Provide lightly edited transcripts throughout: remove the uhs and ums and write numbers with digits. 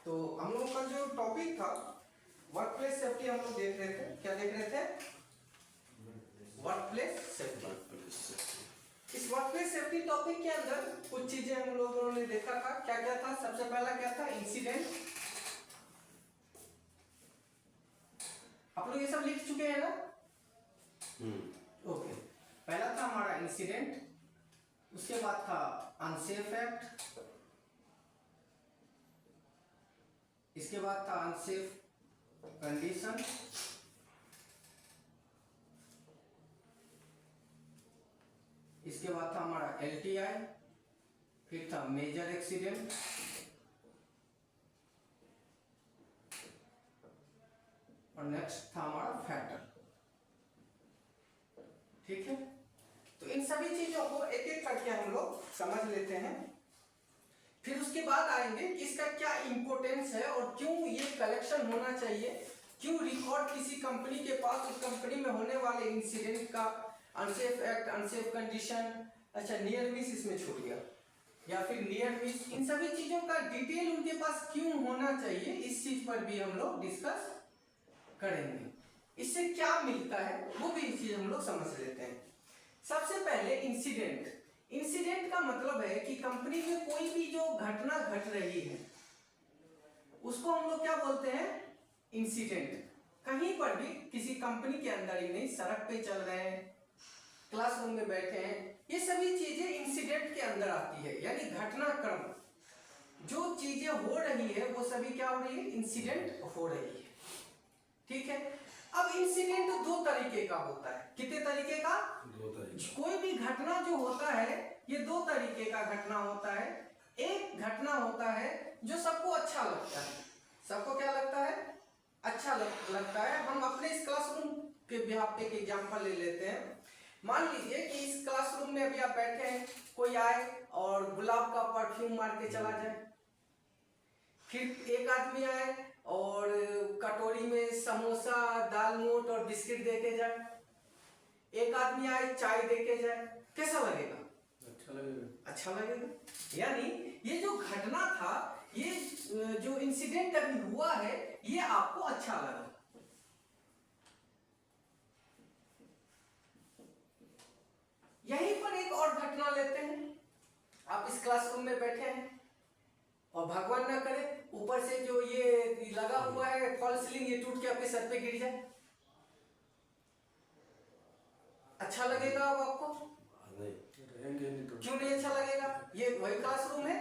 तो हम लोगों का जो टॉपिक था वर्क प्लेस सेफ्टी हम लोग देख रहे थे। क्या देख रहे थे? Work place safety. इस वर्क प्लेस सेफ्टी टॉपिक के अंदर कुछ चीजें हम लोगों ने देखा था। क्या क्या था? सबसे पहला क्या था? इंसिडेंट। आप लोग ये सब लिख चुके हैं ना? ओके। पहला था हमारा इंसिडेंट, उसके बाद था अनसेफ एक्ट, इसके बाद था अनसेफ कंडीशन, इसके बाद था हमारा LTI, फिर था मेजर एक्सीडेंट, और नेक्स्ट था हमारा फैटल। ठीक है, तो इन सभी चीजों को एक एक करके हम लोग समझ लेते हैं। फिर उसके बाद आएंगे कि इसका क्या इंपॉर्टेंस है और क्यों ये कलेक्शन होना चाहिए, क्यों रिकॉर्ड किसी कंपनी के पास उस कंपनी में होने वाले इंसिडेंट का, अनसेफ एक्ट, अनसेफ कंडीशन, अच्छा नियर मिस इसमें छूट गया, या फिर नियर मिस, इन सभी चीजों का डिटेल उनके पास क्यों होना चाहिए, इस चीज पर भी हम लोग डिस्कस करेंगे। इससे क्या मिलता है वो भी चीज हम लोग समझ लेते हैं। सबसे पहले इंसिडेंट। इंसिडेंट का मतलब है कि कंपनी में कोई भी जो घटना घट रही है उसको हम लोग क्या बोलते हैं? इंसिडेंट। कहीं पर भी किसी कंपनी के अंदर ही नहीं, सड़क पे चल रहे हैं, क्लासरूम में बैठे हैं, ये सभी चीजें इंसिडेंट के अंदर आती है। यानी घटनाक्रम जो चीजें हो रही है वो सभी क्या हो रही है? इंसिडेंट हो रही है। ठीक है, अब इंसिडेंट दो तरीके का होता है। कितने तरीके का? दो तरीके। कोई भी घटना जो होता है ये दो तरीके का घटना होता है। एक घटना होता है जो सबको अच्छा लगता है। सबको क्या लगता है? अच्छा लगता है। हम अपने इस क्लासरूम के बिहाफ पे एक एग्जांपल ले लेते हैं। मान लीजिए कि इस क्लासरूम में अभी आप बैठे हैं, कोई आए और गुलाब का परफ्यूम मार के चला जाए। फिर एक आदमी आए और कटोरी में समोसा, दाल मोट और बिस्किट देके जाए। एक आदमी आए चाय देके जाए। कैसा लगेगा? अच्छा लगेगा। अच्छा लगेगा। यानी ये जो घटना था, ये जो इंसिडेंट अभी हुआ है, ये आपको अच्छा लगा। यहीं पर एक और घटना लेते हैं। आप इस क्लासरूम में बैठे हैं और भगवान ना करे ऊपर से जो ये लगा हुआ है फॉल सीलिंग, ये टूट के आपके सर पे गिर जाए। अच्छा लगेगा अब आपको? नहीं तो क्यों नहीं अच्छा लगेगा? ये वही क्लासरूम है,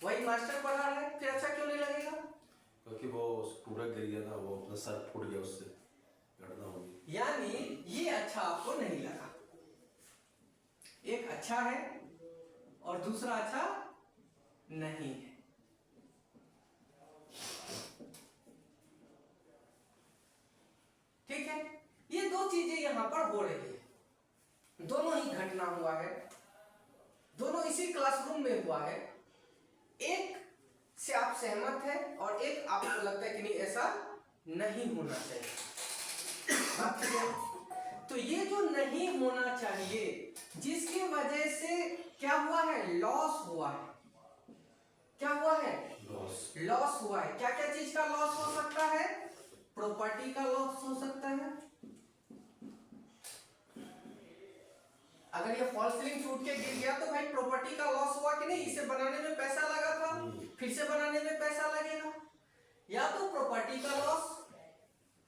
वही मास्टर पढ़ा रहा है, फिर अच्छा क्यों नहीं लगेगा? क्योंकि वो पूरा गिर गया था, वो अपना सर फूट गया, उससे घटना होगी। यानी ये अच्छा आपको नहीं लगा। एक अच्छा है और दूसरा अच्छा नहीं है। ठीक है, ये दो चीजें यहां पर हो रही है। दोनों ही घटना हुआ है, दोनों इसी क्लासरूम में हुआ है। एक से आप सहमत हैं और एक आपको लगता है कि नहीं ऐसा नहीं होना चाहिए। तो ये जो नहीं होना चाहिए, जिसकी वजह से क्या हुआ है? लॉस हुआ है। क्या हुआ है? लॉस हुआ है। क्या क्या चीज का लॉस हो सकता है? प्रॉपर्टी का लॉस हो सकता है। अगर ये फॉल सीलिंग टूट के गिर गया तो भाई प्रॉपर्टी का लॉस हुआ कि नहीं? इसे बनाने में पैसा लगा था, फिर से बनाने में पैसा लगेगा। या तो प्रॉपर्टी का लॉस,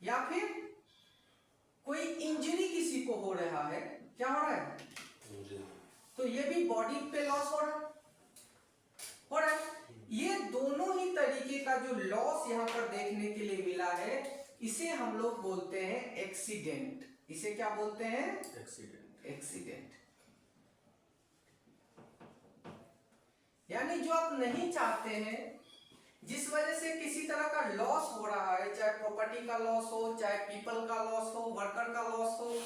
या फिर कोई इंजरी किसी को हो रहा है। क्या हो रहा है? तो ये भी बॉडी पे लॉस हो रहा है। ये दोनों ही तरीके का जो लॉस यहां पर देखने के लिए मिला है, इसे हम लोग बोलते हैं एक्सीडेंट। इसे क्या बोलते हैं? एक्सीडेंट। यानी जो आप नहीं चाहते हैं, जिस वजह से किसी तरह का लॉस हो रहा है, चाहे प्रॉपर्टी का लॉस हो, चाहे पीपल का लॉस हो, वर्कर का लॉस हो,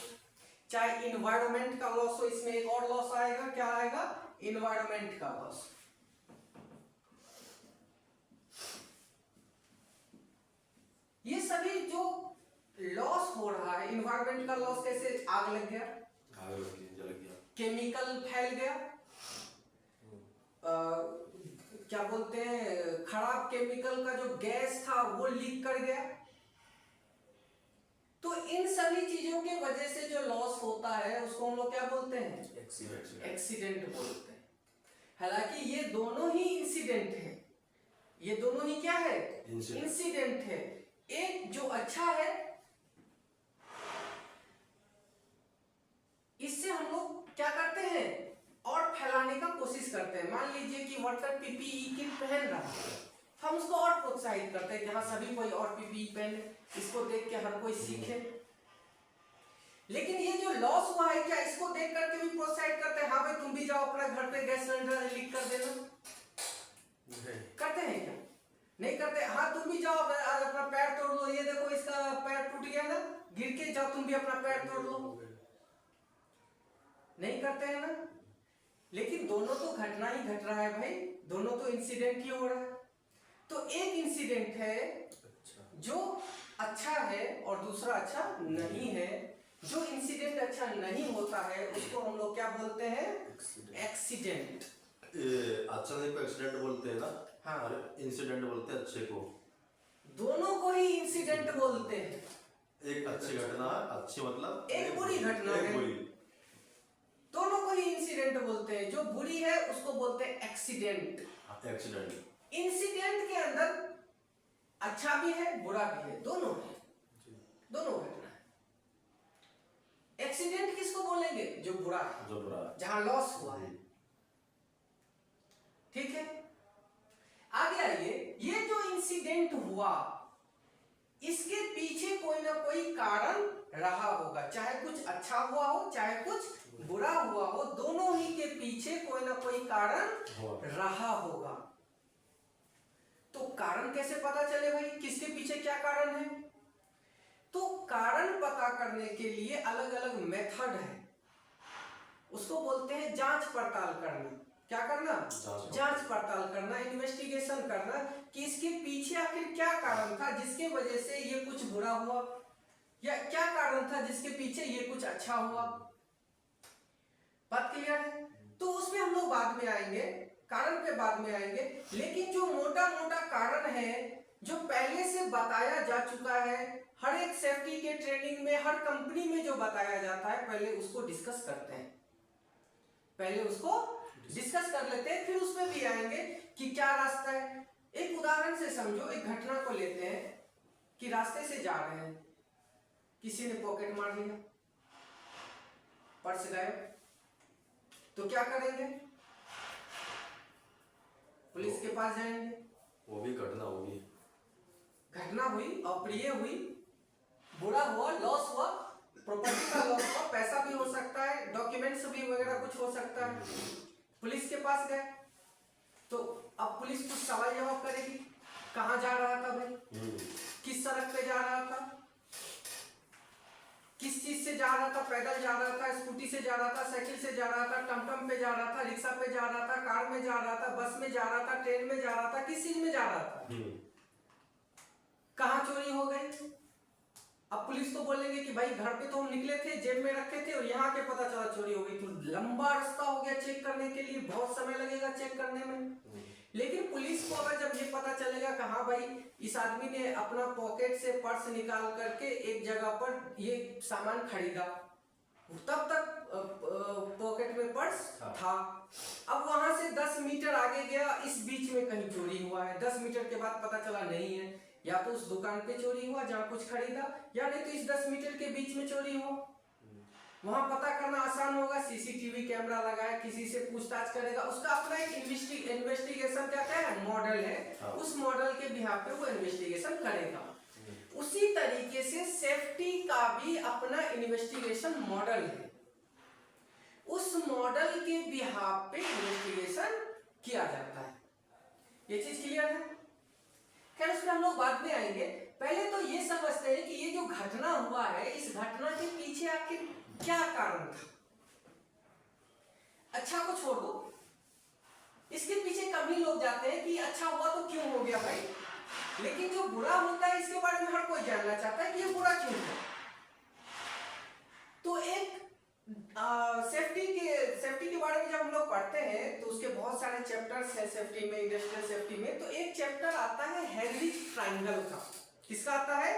चाहे इन्वायरमेंट का लॉस हो। इसमें एक और लॉस आएगा। क्या आएगा? इन्वायरमेंट का लॉस। ये सभी जो लॉस हो रहा है, इन्वायरमेंट का लॉस कैसे? आग लग गया, जल गया, केमिकल फैल गया, क्या बोलते हैं, खराब केमिकल का जो गैस था वो लीक कर गया। तो इन सभी चीजों की वजह से जो लॉस होता है उसको हम लोग क्या बोलते हैं? एक्सीडेंट बोलते हैं। हालांकि ये दोनों ही इंसिडेंट है, ये दोनों ही क्या है? इंसिडेंट है। एक जो अच्छा है, इससे हम लोग क्या करते हैं और फैलाने का कोशिश करते हैं। मान लीजिए कि वर्कर पीपीई किट पहन रहा है, हम उसको और प्रोत्साहित करते हैं कि हाँ सभी कोई और पीपीई पहने, इसको देख के हर कोई सीखे। लेकिन ये जो लॉस हुआ है, क्या इसको देख करके भी प्रोत्साहित करते हैं हाँ भाई तुम भी जाओ अपना घर पे गैस सिलेंडर लीक कर देना? करते हैं क्या? नहीं करते। हाँ तुम भी जाओ आज अपना पैर तोड़ लो, ये देखो इसका पैर टूट गया ना, गिर के जाओ तुम भी अपना पैर तोड़ लो। नहीं करते हैं ना। लेकिन दोनों तो घटना ही घट रहा है भाई, दोनों तो इंसिडेंट ही हो रहा है। तो एक इंसिडेंट है जो अच्छा है और दूसरा अच्छा नहीं है। जो इंसिडेंट अच्छा नहीं होता है उसको हम लोग क्या बोलते हैं? एक्सीडेंट। अच्छा को एक्सीडेंट बोलते हैं ना? हाँ। और इंसिडेंट बोलते हैं अच्छे को। दोनों को ही इंसिडेंट बोलते हैं। एक अच्छी घटना, अच्छी मतलब एक बुरी घटना है, दोनों को ही इंसिडेंट बोलते हैं। जो बुरी है उसको बोलते हैं एक्सीडेंट। इंसिडेंट के अंदर अच्छा भी है बुरा भी है, दोनों है, दोनों घटना है। एक्सीडेंट किसको बोलेंगे? जो बुरा है, जो बुरा, जहां लॉस हुआ है। ठीक है, आगे आइए। ये जो इंसिडेंट हुआ इसके पीछे कोई ना कोई कारण रहा होगा, चाहे कुछ अच्छा हुआ हो चाहे कुछ बुरा हुआ हो, दोनों ही के पीछे कोई ना कोई कारण रहा होगा। तो कारण कैसे पता चले भाई किसके पीछे क्या कारण है? तो कारण पता करने के लिए अलग अलग मेथड है, उसको बोलते हैं जांच पड़ताल करना। क्या करना? जांच पड़ताल करना, इन्वेस्टिगेशन करना कि इसके पीछे आखिर क्या कारण था जिसके वजह से ये कुछ बुरा हुआ, या क्या कारण था जिसके पीछे ये कुछ अच्छा हुआ। बात क्लियर है? तो उसमें हम लोग बाद में आएंगे, कारण पे बाद में आएंगे। लेकिन जो मोटा मोटा कारण है जो पहले से बताया जा चुका है, हर एक सेफ्टी के ट्रेनिंग में, हर कंपनी में जो बताया जाता है, पहले उसको डिस्कस करते हैं, पहले उसको डिस्कस कर लेते हैं, फिर उसमें भी आएंगे कि क्या रास्ता है। एक उदाहरण से समझो, एक घटना को लेते हैं कि रास्ते से जा रहे हैं, किसी ने पॉकेट मार लिया, पर्स गायब, तो क्या करेंगे? पुलिस के पास जाएंगे। वो भी घटना होगी, घटना हुई, अप्रिय हुई, बुरा हुआ, लॉस हुआ, प्रॉपर्टी का लॉस हुआ, पैसा भी हो सकता है, डॉक्यूमेंट्स भी वगैरह कुछ हो सकता है। पुलिस के पास गए तो अब पुलिस कुछ सवाल जवाब करेगी, कहां जा रहा था भाई, किस सड़क पे जा रहा था, किस चीज से जा रहा था, पैदल जा रहा था, स्कूटी से जा रहा था, साइकिल से जा रहा था, टमटम पे जा रहा था, रिक्शा पे जा रहा था, कार में जा रहा था, बस में जा रहा था, ट्रेन में जा रहा था, किस चीज में जा रहा था, कहां चोरी हो गई। अब पुलिस तो बोलेंगे कि भाई घर पे तो हम निकले थे, जेब में रखे थे और यहाँ के पता चला चोरी हो गई। तो लंबा रास्ता हो गया चेक करने के लिए, बहुत समय लगेगा चेक करने में। लेकिन पुलिस को अगर जब ये पता चलेगा कि हाँ भाई इस आदमी ने अपना पॉकेट से पर्स निकाल करके एक जगह पर ये सामान खरीदा, तब तक पॉकेट में पर्स था। अब वहां से 10 मीटर आगे गया, इस बीच में कहीं चोरी हुआ है, 10 मीटर के बाद पता चला नहीं है, या तो उस दुकान पे चोरी हुआ जहाँ कुछ खरीदा, या नहीं तो इस 10 मीटर के बीच में चोरी हुआ। वहां पता करना आसान होगा, सीसीटीवी कैमरा लगाया, किसी से पूछताछ करेगा, उसका अपना एक इन्वेस्टिगेशन क्या है, मॉडल है, उस मॉडल के बिहाफ पे वो इन्वेस्टिगेशन करेगा। उसी तरीके से सेफ्टी का भी अपना इन्वेस्टिगेशन मॉडल है, उस मॉडल के बिहाफ पे इन्वेस्टिगेशन किया जाता है। ये चीज क्लियर है? खैर उसमें हम लोग बाद में आएंगे। पहले तो ये समझते हैं कि ये जो घटना हुआ है, इस घटना के पीछे आखिर क्या कारण था। अच्छा को छोड़ दो, इसके पीछे कम ही लोग जाते हैं कि अच्छा हुआ तो क्यों हो गया भाई, लेकिन जो बुरा होता है इसके बारे में हर कोई जानना चाहता है कि ये बुरा क्यों है। तो एक सेफ्टी के बारे में जब हम लोग पढ़ते हैं तो उसके बहुत सारे चैप्टर्स हैं सेफ्टी में, इंडस्ट्रियल सेफ्टी में। तो एक चैप्टर आता है हेनरिच ट्रायंगल का। किसका आता है?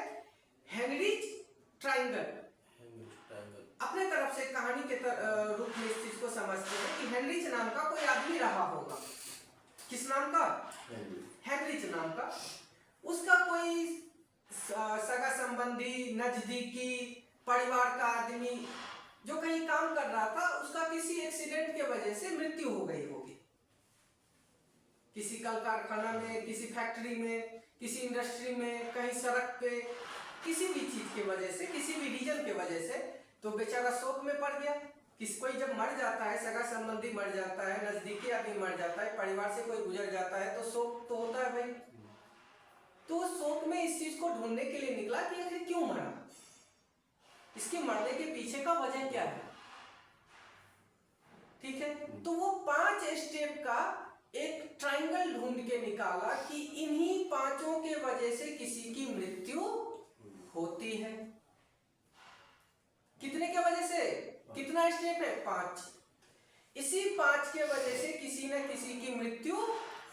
Heinrich triangle. अपने तरफ से कहानी के रूप में इस चीज को समझते हैं कि हेनरिच नाम का कोई आदमी रहा होगा। किस नाम का? हेनरिच नाम का। उसका कोई सगा संबंधी, नजदीकी परिवार का आदमी जो कहीं काम कर रहा था, उसका किसी एक्सीडेंट के वजह से मृत्यु हो गई होगी। किसी कल कारखाना में, किसी फैक्ट्री में, किसी इंडस्ट्री में, कहीं सड़क पे, किसी भी चीज के वजह से, किसी भी रीजन के वजह से, तो बेचारा शोक में पड़ गया। कोई जब मर जाता है, सगा संबंधी मर जाता है, नजदीकी आदमी मर जाता है, परिवार से कोई गुजर जाता है, तो शोक तो होता है भाई। तो शोक में इस चीज को ढूंढने के लिए निकला कि आखिर क्यों मरा, इसके मरने के पीछे का वजह क्या है। ठीक है, तो वो 5 स्टेप का एक ट्रायंगल ढूंढ के निकाला कि इन्हीं 5 के वजह से किसी की मृत्यु होती है। कितने के वजह से? कितना स्टेप है? 5। इसी 5 के वजह से किसी न किसी की मृत्यु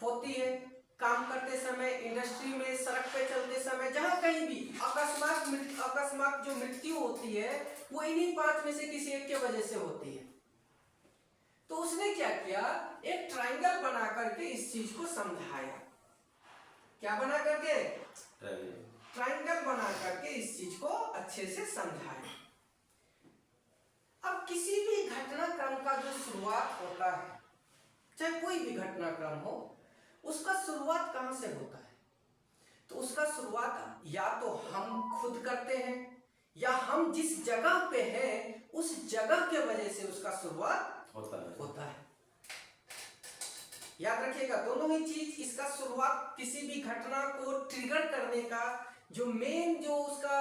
होती है। काम करते समय, इंडस्ट्री में, सड़क पे चलते समय, जहां कहीं भी अकस्मात जो मृत्यु होती है वो इन्हीं 5 में से किसी एक के वजह से होती है। तो उसने क्या किया? एक ट्रायंगल बना करके इस चीज को समझाया। क्या बना करके? ट्रायंगल बना करके इस चीज को अच्छे से समझाया। अब किसी भी घटनाक्रम का जो शुरुआत होता है, चाहे कोई भी घटनाक्रम हो, उसका शुरुआत कहां से होता है? तो उसका शुरुआत या तो हम खुद करते हैं, या हम जिस जगह पे हैं उस जगह के वजह से उसका शुरुआत होता है। याद रखिएगा, दोनों ही चीज। इसका शुरुआत किसी भी घटना को ट्रिगर करने का जो मेन जो उसका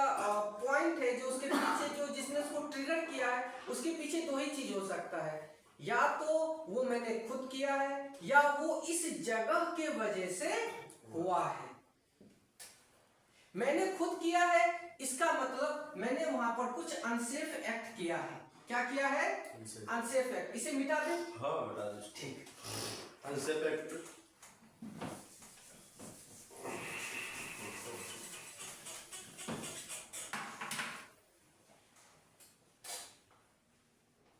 पॉइंट है, जो उसके पीछे जो जिसने उसको ट्रिगर किया है, उसके पीछे 2 ही चीज हो सकता है। या तो वो मैंने खुद किया है, या वो इस जगह के वजह से हुआ है। मैंने खुद किया है, इसका मतलब मैंने वहां पर कुछ अनसेफ एक्ट किया है। क्या किया है? Unsafe act. इसे मिटा दें? हाँ, मिटा दें। ठीक। Unsafe act.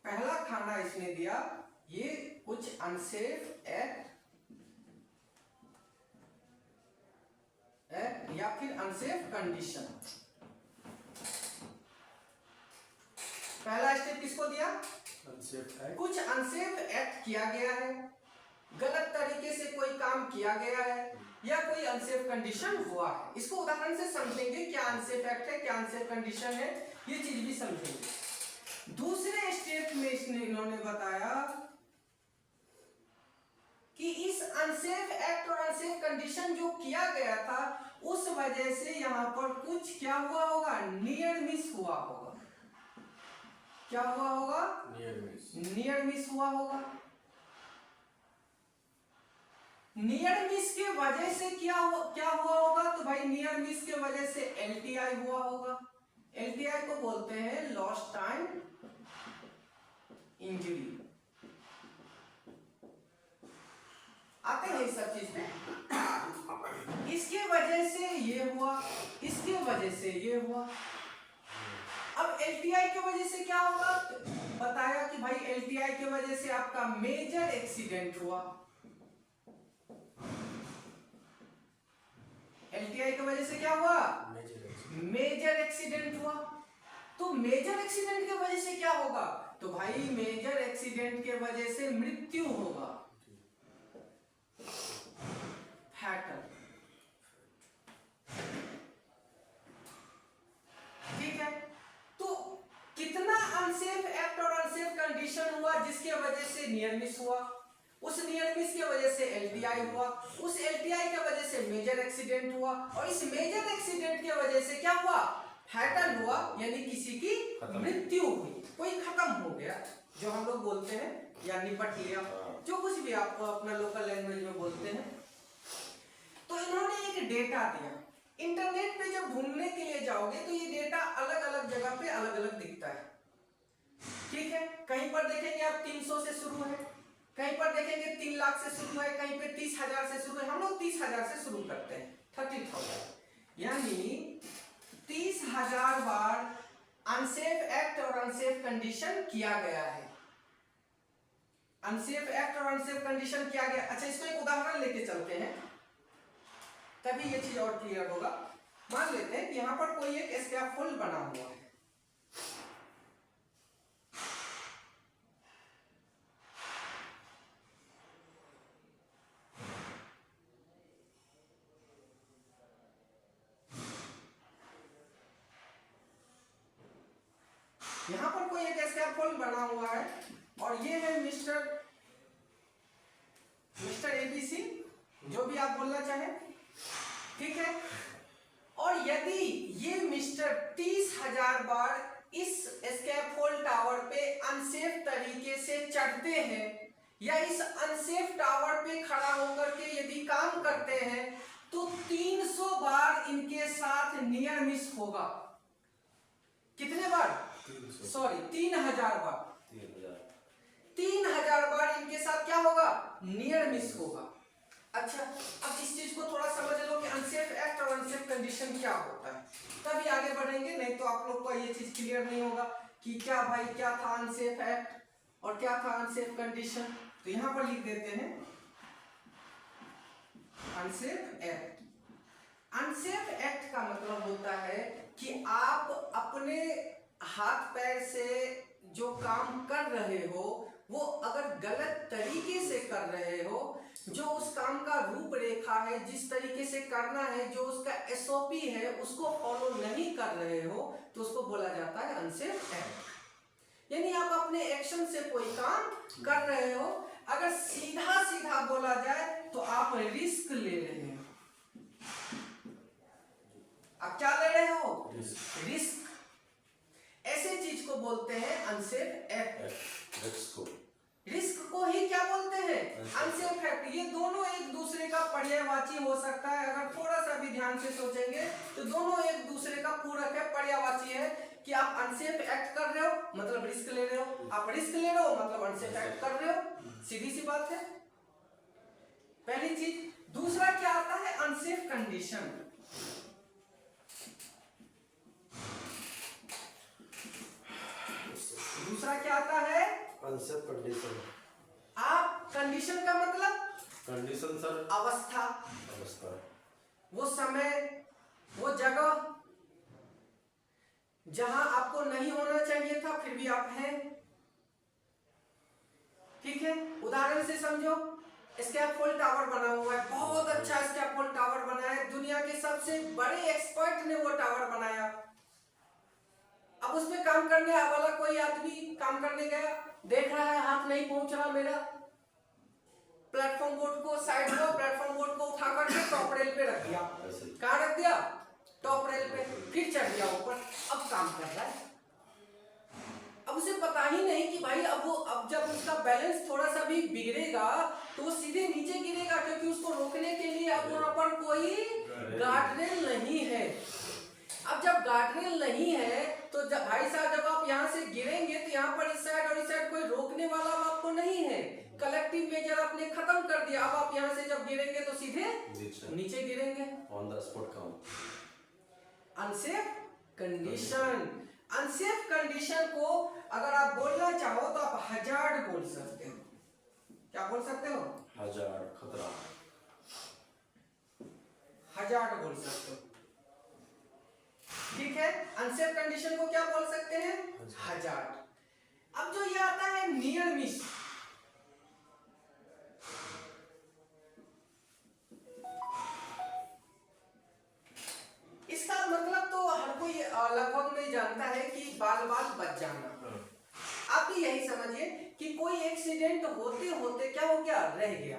पहला खाना इसने दिया, ये कुछ अनसेफ एक्ट या फिर अनसेफ कंडीशन। पहला स्टेप किसको दिया? कुछ अनसेफ एक्ट किया गया है, गलत तरीके से कोई काम किया गया है, या कोई अनसेफ कंडीशन हुआ है। इसको उदाहरण से समझेंगे, क्या अनसेफ एक्ट है, क्या अनसेफ कंडीशन है, ये चीज भी समझेंगे। दूसरे स्टेप में इन्होंने बताया कि इस अनसेफ एक्ट और अनसेफ कंडीशन जो किया गया था, उस वजह से यहां पर कुछ क्या हुआ होगा? नियर मिस हुआ होगा। क्या हुआ होगा? नियर मिस हुआ होगा। नियर मिस के वजह से क्या हुआ होगा? तो भाई नियर मिस के वजह से एलटीआई हुआ होगा। एलटीआई को बोलते हैं लॉस्ट टाइम इंजरी। आते हैं इस सब चीज में। इसके वजह से ये हुआ, इसके वजह से ये हुआ। अब एलटीआई की वजह से क्या होगा? बताया कि भाई एलटीआई की वजह से आपका मेजर एक्सीडेंट हुआ। एलटीआई की वजह से क्या हुआ? मेजर एक्सीडेंट हुआ। तो मेजर एक्सीडेंट की वजह से क्या होगा? तो भाई मेजर एक्सीडेंट के वजह से मृत्यु होगा। फैटल। ठीक है, तो कितना अनसेफ एक्ट और अनसेफ कंडीशन हुआ जिसके वजह से नियर मिस हुआ, उस नियर मिस की वजह से एलटीआई हुआ, उस एलटीआई की वजह से मेजर एक्सीडेंट हुआ, और इस मेजर एक्सीडेंट की वजह से क्या हुआ? फैटल हुआ, यानी किसी की मृत्यु हुई, कोई खत्म हो गया, जो हम लोग बोलते हैं, या निपट लिया, जो कुछ भी आप अपना लोकल लैंग्वेज में बोलते हैं। तो इन्होंने एक डेटा दिया। इंटरनेट पे जब ढूंढने के लिए जाओगे तो ये डेटा अलग अलग जगह पे अलग अलग दिखता है। ठीक है, कहीं पर देखेंगे आप 300 से शुरू है, कहीं पर देखेंगे 3 लाख से शुरू है, कहीं पे 30,000 से शुरू है। हम लोग 30,000 से शुरू करते हैं, 30,000, यानी 30,000 बार अनसेफ एक्ट और अनसेफ कंडीशन किया गया है। अनसेफ एक्ट और अनसेफ कंडीशन किया गया। अच्छा, इसको एक उदाहरण लेके चलते हैं, तभी ये चीज और क्लियर होगा। मान लेते हैं कि यहाँ पर कोई एक स्कैफोल्ड बना हुआ है, यहाँ पर कोई एक स्कैफोल्ड बना हुआ है और ये है मिस्टर एबीसी, जो भी आप बोलना चाहें, ठीक है। और यदि ये मिस्टर 30,000 बार इस स्कैफोल्ड टावर पे अनसेफ तरीके से चढ़ते हैं या इस अनसेफ टावर पे खड़ा होकर के यदि काम करते हैं, तो 300 बार इनके साथ नियर मिस होगा। कितने बार? सॉरी, 3,000 बार। 3,000 बार इनके साथ क्या होगा? नियर मिस होगा। अच्छा, अब इस चीज को थोड़ा समझ लो कि अनसेफ एक्ट और अनसेफ कंडीशन क्या होता है, तभी आगे बढ़ेंगे, नहीं तो आप लोग को ये चीज क्लियर नहीं होगा कि क्या भाई क्या था अनसेफ एक्ट और क्या था अनसेफ कंडीशन। तो यहां पर लिख देते हैं अनसेफ एक्ट। अनसेफ एक्ट का मतलब होता है कि आप अपने हाथ पैर से जो काम कर रहे हो वो अगर गलत तरीके से कर रहे हो, जो उस काम का रूपरेखा है, जिस तरीके से करना है, जो उसका एसओपी है, उसको फॉलो नहीं कर रहे हो, तो उसको बोला जाता है अनसेफ एक्ट। यानी आप अपने एक्शन से कोई काम कर रहे हो, अगर सीधा सीधा बोला जाए तो आप रिस्क ले रहे हो। आप क्या ले रहे हो? रिस्क। ऐसे चीज को बोलते हैं अनसेफ एक्ट। रिस्क को ही क्या बोलते हैं? Unsafe act. ये दोनों एक दूसरे का पर्यायवाची हो सकता है। अगर थोड़ा सा भी ध्यान से सोचेंगे तो दोनों एक दूसरे का पूरक है, पर्यायवाची है। कि आप अनसेफ एक्ट कर रहे हो मतलब रिस्क ले रहे हो, आप रिस्क ले रहे हो मतलब अनसेफ एक्ट कर रहे हो। सीधी सी बात है, पहली चीज। दूसरा क्या आता है? Unsafe condition. दूसरा क्या आता है? Unsafe condition. आप कंडीशन का मतलब? कंडीशन सर, अवस्था, वो समय, वो जगह जहां आपको नहीं होना चाहिए था फिर भी आप हैं। ठीक है, उदाहरण से समझो। स्कैफोल्ड टावर बना हुआ है, बहुत अच्छा स्कैफोल्ड टावर बना है, दुनिया के सबसे बड़े एक्सपर्ट ने वो टावर बनाया। अब उसमें काम करने वाला कोई आदमी काम करने गया, देख रहा है हाथ नहीं पहुंच रहा मेरा, प्लेटफॉर्म बोर्ड को साइड में, प्लेटफॉर्म बोर्ड को उठा करके टॉप रेल पे रख दिया। कहां रख दिया? टॉप रेल पे। फिर चढ़ गया ऊपर, अब काम कर रहा है। अब उसे पता ही नहीं कि भाई अब जब उसका बैलेंस थोड़ा सा भी बिगड़ेगा तो वो सीधे नीचे गिरेगा, क्योंकि उसको रोकने के लिए अब वहां पर कोई गार्डरेल नहीं है। अब जब गार्डरेल नहीं है तो जब भाई साहब जब आप यहाँ से गिरेंगे तो यहाँ पर इस साइड और इस साइड कोई रोकने वाला आपको नहीं है। कलेक्टिव मेजर आपने खत्म कर दिया। अब आप यहाँ से जब गिरेंगे तो सीधे नीचे गिरेंगे। ऑन द स्पॉट काम। Unsafe condition. अनसेफ कंडीशन को अगर आप बोलना चाहो तो आप हजार्ड बोल सकते हो। क्या बोल सकते हो? हजार्ड, खतरा। हजार्ड बोल सकते हो, ठीक है। अनसेफ कंडीशन को क्या बोल सकते हैं? हजार्ड। अब जो ये आता है नियर मिस, इसका मतलब तो हर कोई लगभग में जानता है कि बाल बाल बच जाना। आप भी यही समझिए कि कोई एक्सीडेंट होते होते क्या हो गया? रह गया।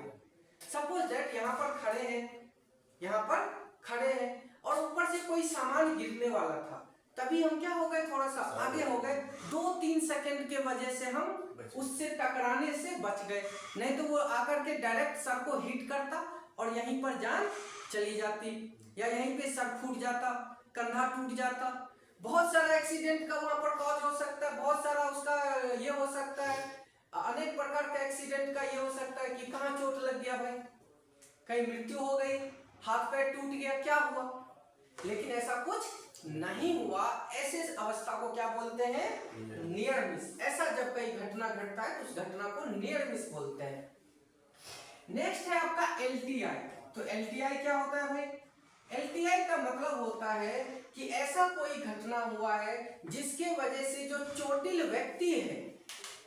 सपोज दैट यहाँ पर खड़े हैं, यहाँ पर खड़े हैं और ऊपर से कोई सामान गिरने वाला था, तभी हम क्या हो गए? थोड़ा सा आगे हो गए। 2-3 सेकंड के वजह से हम उससे टकराने से बच गए, नहीं तो वो आकर के डायरेक्ट सर को हिट करता और यहीं पर जान चली जाती, या यहीं पे सर फूट जाता, कंधा टूट जाता। बहुत सारा एक्सीडेंट का वहां पर कॉज हो सकता है, बहुत सारा उसका ये हो सकता है, अनेक प्रकार का एक्सीडेंट का ये हो सकता है कि कहाँ चोट लग गया भाई, कहीं मृत्यु हो गई, हाथ पैर टूट गया, क्या हुआ, लेकिन ऐसा कुछ नहीं हुआ। ऐसे अवस्था को क्या बोलते हैं? Near miss. ऐसा जब कई घटना घटता है तो उस घटना को नियर मिस बोलते हैं। नेक्स्ट है आपका एलटीआई। तो एलटीआई क्या होता है भाई? एलटीआई का मतलब होता है कि ऐसा कोई घटना हुआ है जिसके वजह से जो चोटिल व्यक्ति है,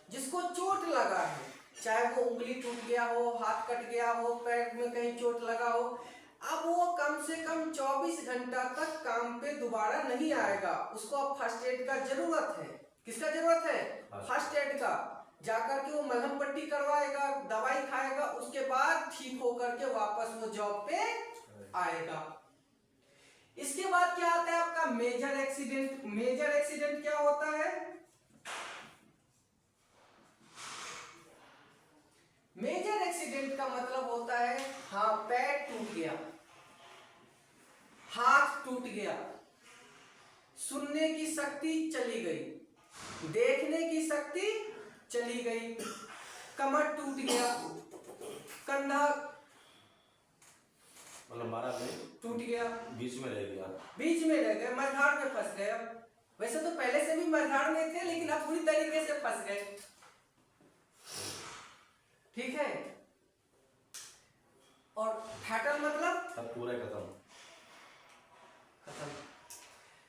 जिसको चोट लगा है, चाहे वो उंगली टूट गया हो, हाथ कट गया हो, पैर में कहीं चोट लगा हो, अब वो कम से कम 24 घंटा तक काम पे दोबारा नहीं आएगा, उसको अब फर्स्ट एड का जरूरत है। किसका जरूरत है? फर्स्ट एड का। जाकर के वो मलहम पट्टी करवाएगा, दवाई खाएगा, उसके बाद ठीक होकर के वापस वो जॉब पे आएगा। इसके बाद क्या आता है आपका? Major accident. मेजर एक्सीडेंट क्या होता है? मेजर एक्सीडेंट का मतलब होता है, हाँ, पैर टूट गया, हाथ टूट गया, सुनने की शक्ति चली गई, देखने की शक्ति चली गई, कमर टूट गया, कंधा मतलब मारा नहीं, टूट गया, बीच में रह गया, बीच में रह गए, मझधार में फंस गए। वैसे तो पहले से भी मझधार में थे, लेकिन अब पूरी तरीके से फंस गए। ठीक है। और फैटल मतलब सब पूरा खत्म। खत्म।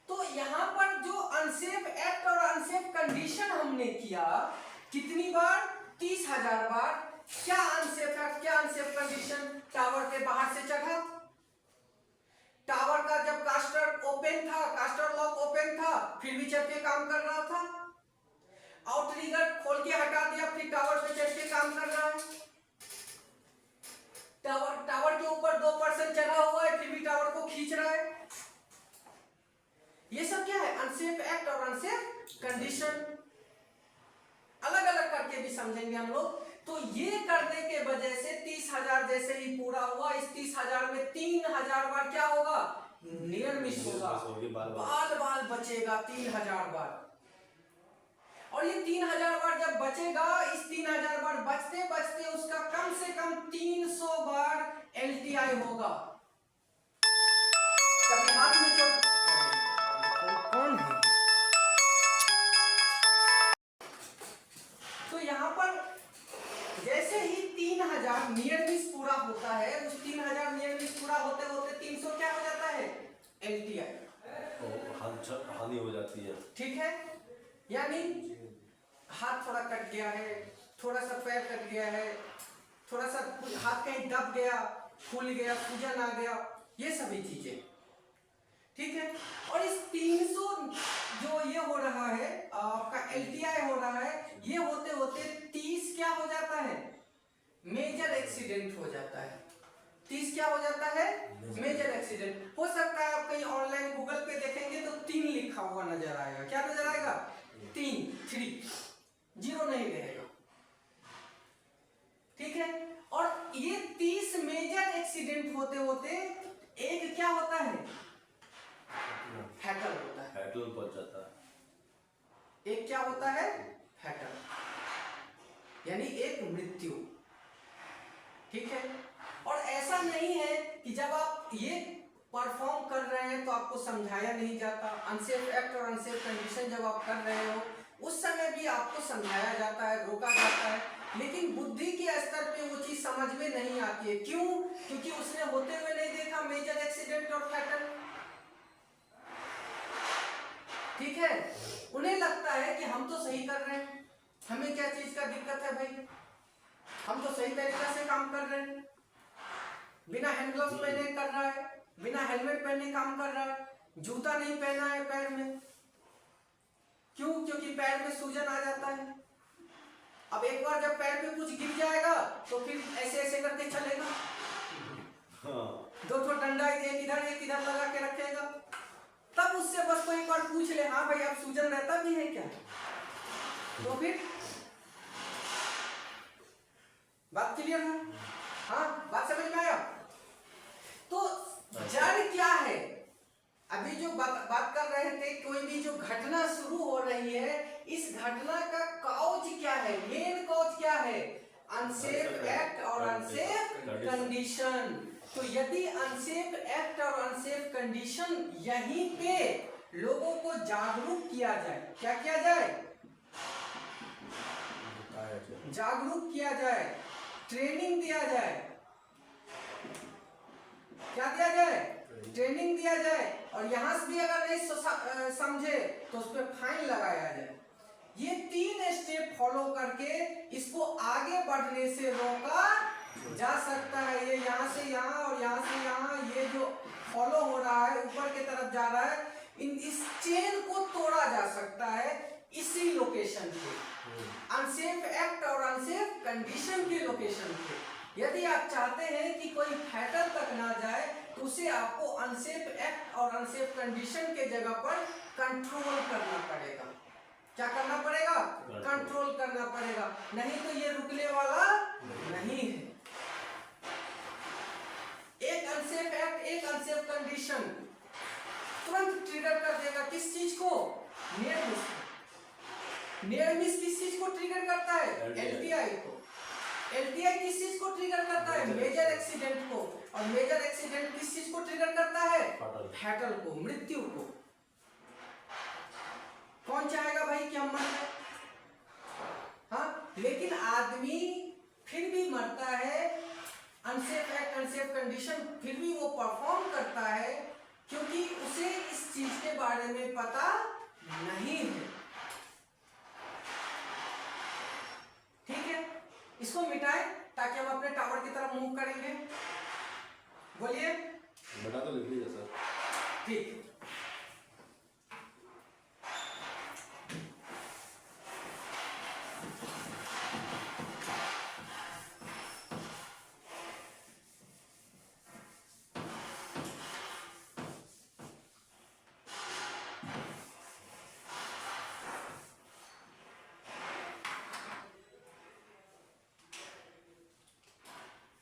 तो यहाँ पर जो अनसेफ एक्ट और अनसेफ कंडीशन हमने किया, कितनी बार? 30,000 बार। क्या अनसेफ एक्ट, क्या अनसेफ कंडीशन? टावर के बाहर से चढ़ा, टावर का जब कास्टर ओपन था, कास्टर लॉक ओपन था, फिर भी चढ़ के काम कर रहा था, आउटरिगर खोल के हटा दिया, फिर टावर पे चढ़ के काम कर रहा है, टावर के ऊपर 2% चढ़ा हुआ है, फिर भी टावर को खींच रहा है। ये सब क्या है? अनसेफ एक्ट और अनसेफ कंडीशन। अलग अलग करके भी समझेंगे हम लोग। तो ये करने के वजह से 30,000 जैसे ही पूरा हुआ, इस 30,000 में 3,000 बार क्या होगा? नियर मिस होगा, बाल बाल बचेगा 3,000 बार। और ये 3,000 बार जब बचेगा, इस 3,000 बार बचते बचते उसका कम से कम 300 बार एलटीआई होगा। कभी हाथ में चोट, कौन है? तो यहाँ पर जैसे ही 3,000 नियर मिस पूरा होता है, उस 3,000 नियर मिस पूरा होते होते 300 क्या हो जाता है? एलटीआई, हानि हो जाती है। ठीक है। यानी हाथ थोड़ा कट गया है, थोड़ा सा पैर कट गया है, थोड़ा सा हाथ कहीं दब गया, फूल गया, सूजन आ गया, ये सभी चीजें, ठीक है। और इस 300 जो ये हो रहा है आपका एलटीआई हो रहा है, ये होते होते 30 क्या हो जाता है? मेजर एक्सीडेंट हो जाता है। 30 क्या हो जाता है? Major accident. हो सकता है आप कहीं ऑनलाइन गूगल पे देखेंगे तो 3 लिखा हुआ नजर आएगा। क्या नजर आएगा? 3 0 नहीं रहेगा, ठीक है। और ये 30 मेजर एक्सीडेंट होते होते एक क्या होता है? फैटल होता है। फैटल पहुंच जाता है। एक क्या होता है? फैटल, यानी एक मृत्यु, ठीक है। और ऐसा नहीं है कि जब आप ये परफॉर्म कर रहे हैं तो आपको समझाया नहीं जाता। अनसेफ एक्ट और अनसेफ कंडीशन जब आप कर रहे हो उस समय भी आपको समझाया जाता है, रोका जाता है, लेकिन बुद्धि के स्तर पे वो चीज समझ में नहीं आती है। क्यों? क्योंकि उसने होते हुए नहीं देखा मेजर एक्सीडेंट और फैटल, ठीक है। उन्हें लगता है कि हम तो सही कर रहे हैं, हमें क्या चीज का दिक्कत है भाई, हम तो सही तरीके से काम कर रहे हैं, बिना हैंड ग्लव्स पहने कर रहा है, बिना हेलमेट पहने काम कर रहा है, जूता नहीं पहना है पैर में। क्यों? क्योंकि पैर में सूजन आ जाता है। अब एक बार जब पैर में कुछ गिर जाएगा तो फिर ऐसे ऐसे करके चलेगा, दो ठो डंडा एक इधर लगा के रखेगा, तब उससे बस कोई एक बार पूछ ले, हाँ भाई अब सूजन रहता भी है क्या, तो फिर बात क्लियर है? हाँ, बात समझ में आया? तो जड़ क्या है? अभी जो बात कर रहे थे, कोई भी जो है, मेन कॉज क्या है, अनसेफ एक्ट और अनसेफ कंडीशन। तो यदि अनसेफ एक्ट और अनसेफ कंडीशन यहीं पे लोगों को जागरूक किया जाए, क्या किया जाए, जागरूक किया जाए, ट्रेनिंग दिया जाए, क्या दिया जाए, ट्रेनिंग दिया जाए, और यहां से भी अगर नहीं समझे तो उस पर फाइन लगाया जाए, ये 3 स्टेप फॉलो करके इसको आगे बढ़ने से रोका जा सकता है। ये यहाँ से यहाँ और यहाँ से यहाँ, ये जो फॉलो हो रहा है ऊपर की तरफ जा रहा है, इस चेन को तोड़ा जा सकता है इसी लोकेशन पे, अनसेफ एक्ट और अनसेफ कंडीशन के लोकेशन पे। यदि आप चाहते हैं कि कोई फैटल तक ना जाए तो उसे आपको अनसेफ एक्ट और अनसेफ कंडीशन के जगह पर कंट्रोल करना पड़ेगा। क्या करना पड़ेगा, कंट्रोल करना पड़ेगा, नहीं तो ये रुकने वाला नहीं है। एक अनसेफ एक्ट, एक अनसेफ कंडीशन तुरंत ट्रिगर कर देगा किस चीज को, नियर मिस को। नियर मिस किस चीज को ट्रिगर करता है, एलटीआई को। एलटीआई किस चीज को ट्रिगर करता है, मेजर एक्सीडेंट को। और मेजर एक्सीडेंट किस चीज को ट्रिगर करता है, फैटल को, मृत्यु को। कौन चाहेगा भाई कि हम मर जाए, हाँ, लेकिन आदमी फिर भी मरता है, अनसेफ एक्ट अनसेफ कंडीशन फिर भी वो परफॉर्म करता है, क्योंकि उसे इस चीज के बारे में पता नहीं है। ठीक है, इसको मिटाएं ताकि हम अपने टावर की तरफ मूव करेंगे। बोलिए, बता तो लिख लीजिए सर। ठीक,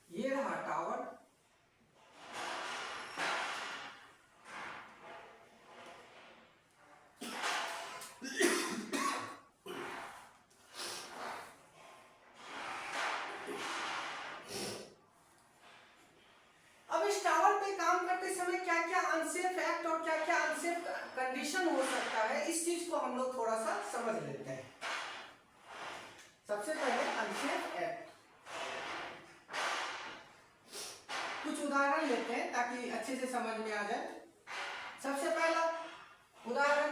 ये रहा टावर। अब इस टावर पे काम करते समय क्या क्या अनसेफ एक्ट और क्या क्या अनसेफ कंडीशन हो सकता है, इस चीज को हम लोग थोड़ा सा समझ लेते हैं। सबसे पहले अनसेफ एक्ट, कुछ उदाहरण लेते हैं ताकि अच्छे से समझ में आ जाए। सबसे पहला उदाहरण,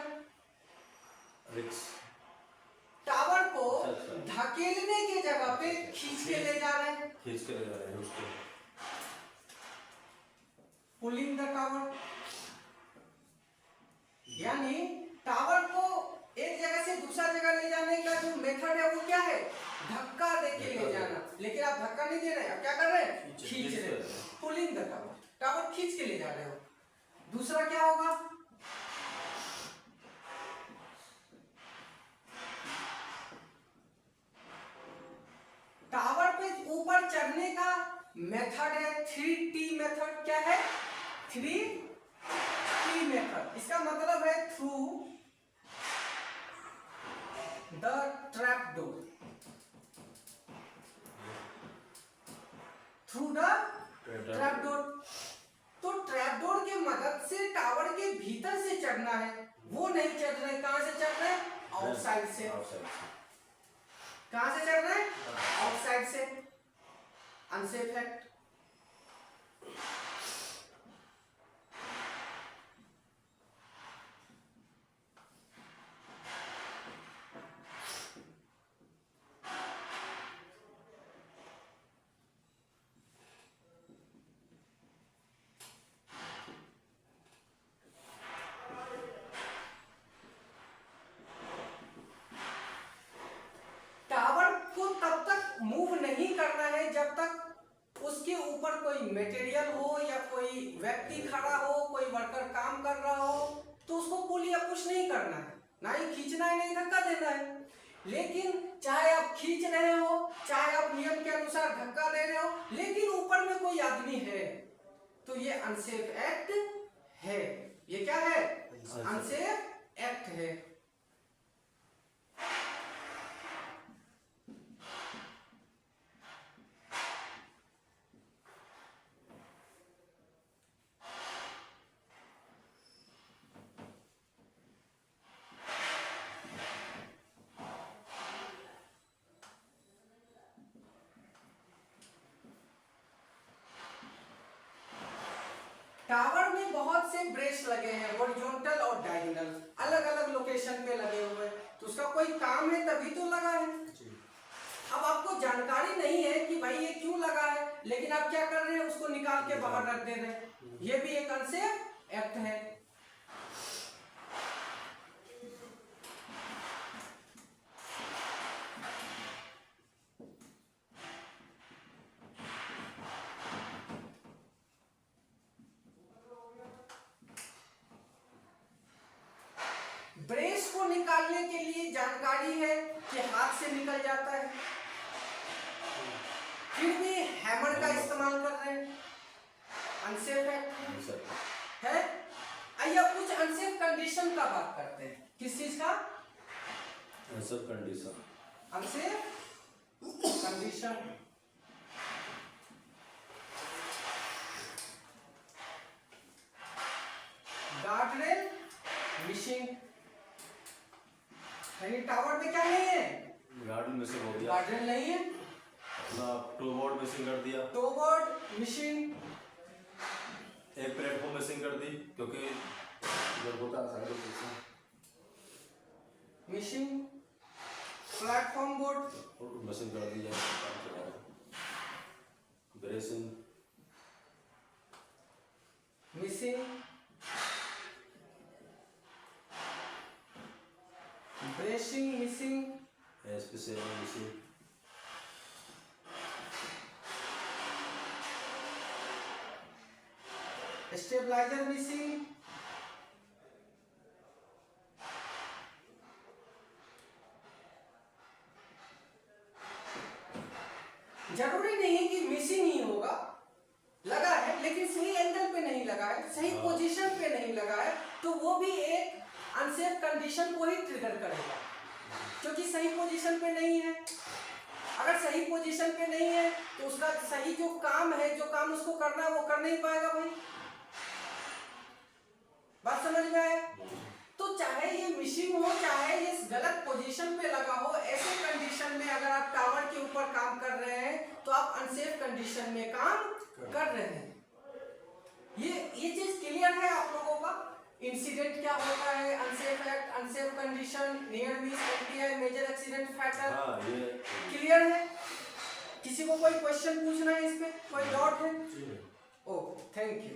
टावर को धकेलने की जगह पे खींच के ले जा रहे हैं, खींच के ले जा रहे हैं उसको, पुलिंग द टावर। यानी टावर को एक जगह से दूसरा जगह ले जाने का जो मेथड है वो क्या है, धक्का देके ले जाना। लेकिन आप धक्का नहीं दे रहे, आप क्या कर रहे हैं, खींच रहे हैं, पुलिंग द टावर, टावर खींच के ले जा रहे हो। दूसरा क्या होगा, टावर पे ऊपर चढ़ने का मेथड है 3T मेथड। क्या है, 3T मेथड। इसका मतलब है through the trap door, through the trap door. तो ट्रैप डोर की मदद से टावर के भीतर से चढ़ना है, वो नहीं चढ़ रहे, कहां से चढ़ रहे, आउटसाइड से। कहां से चढ़ रहे, आउटसाइड से, अनसेफ एक्ट। मटेरियल हो या कोई व्यक्ति खड़ा हो, कोई वर्कर काम कर रहा हो, तो उसको पुल या पुश नहीं करना है, ना ही खींचना है, नहीं धक्का देना है। लेकिन चाहे आप खींच रहे हो, चाहे आप नियम के अनुसार धक्का दे रहे हो, लेकिन ऊपर में कोई आदमी है, तो ये अनसेफ एक्ट है। ये क्या है, अनसेफ एक्ट है। कोई काम है तभी तो लगा है। अब आपको जानकारी नहीं है कि भाई ये क्यों लगा है, लेकिन आप क्या कर रहे हैं, उसको निकाल के बाहर रख दे रहे हैं। ये भी एक अनसेफ एक्ट है। ब्रेस को निकालने के लिए जानकारी है कि हाथ से निकल जाता है, फिर भी हैमर का इस्तेमाल कर रहे हैं, अनसेफ है। आइए अब कुछ अनसेफ कंडीशन का बात करते हैं। किस चीज का? Unsafe condition. Unsafe condition. Guardrail missing. यानी टावर में क्या नहीं है? गार्डन मिसिंग हो गया। गार्डरेल नहीं है। अपना टो बोर्ड मिसिंग कर दिया। Toe board missing. एक प्लेटफॉर्म मिसिंग कर दी, क्योंकि जब होता है मिसिंग प्लेटफॉर्म बोर्ड मिसिंग कर दिया। Bracing missing, bracing missing, SP7 missing, stabiliser missing, जरूरी नहीं कि मिसिंग ही होगा, लगा है लेकिन सही एंगल पे नहीं लगा है, सही पोजीशन पे नहीं लगा है, तो वो भी एक अनसेफ कंडीशन को ही ट्रिगर करेगा, क्योंकि सही पोजीशन पे नहीं है। अगर सही पोजीशन पे नहीं है तो उसका सही जो काम है, जो काम उसको करना है, वो कर नहीं पाएगा भाई। बात समझ में आया? तो चाहे ये मिसिंग हो, चाहे ये गलत पोजीशन पे लगा हो, ऐसे कंडीशन में अगर आप टावर के ऊपर काम कर रहे हैं तो आप अनसेफ कंडीशन में काम कर रहे हैं। ये चीज क्लियर है आप लोगों का? इंसिडेंट क्या होता है, unsafe act, unsafe condition, near miss, NTI, major accident factor, ये क्लियर है? किसी को कोई क्वेश्चन पूछना है इस पे, कोई डाउट है? Okay, thank you.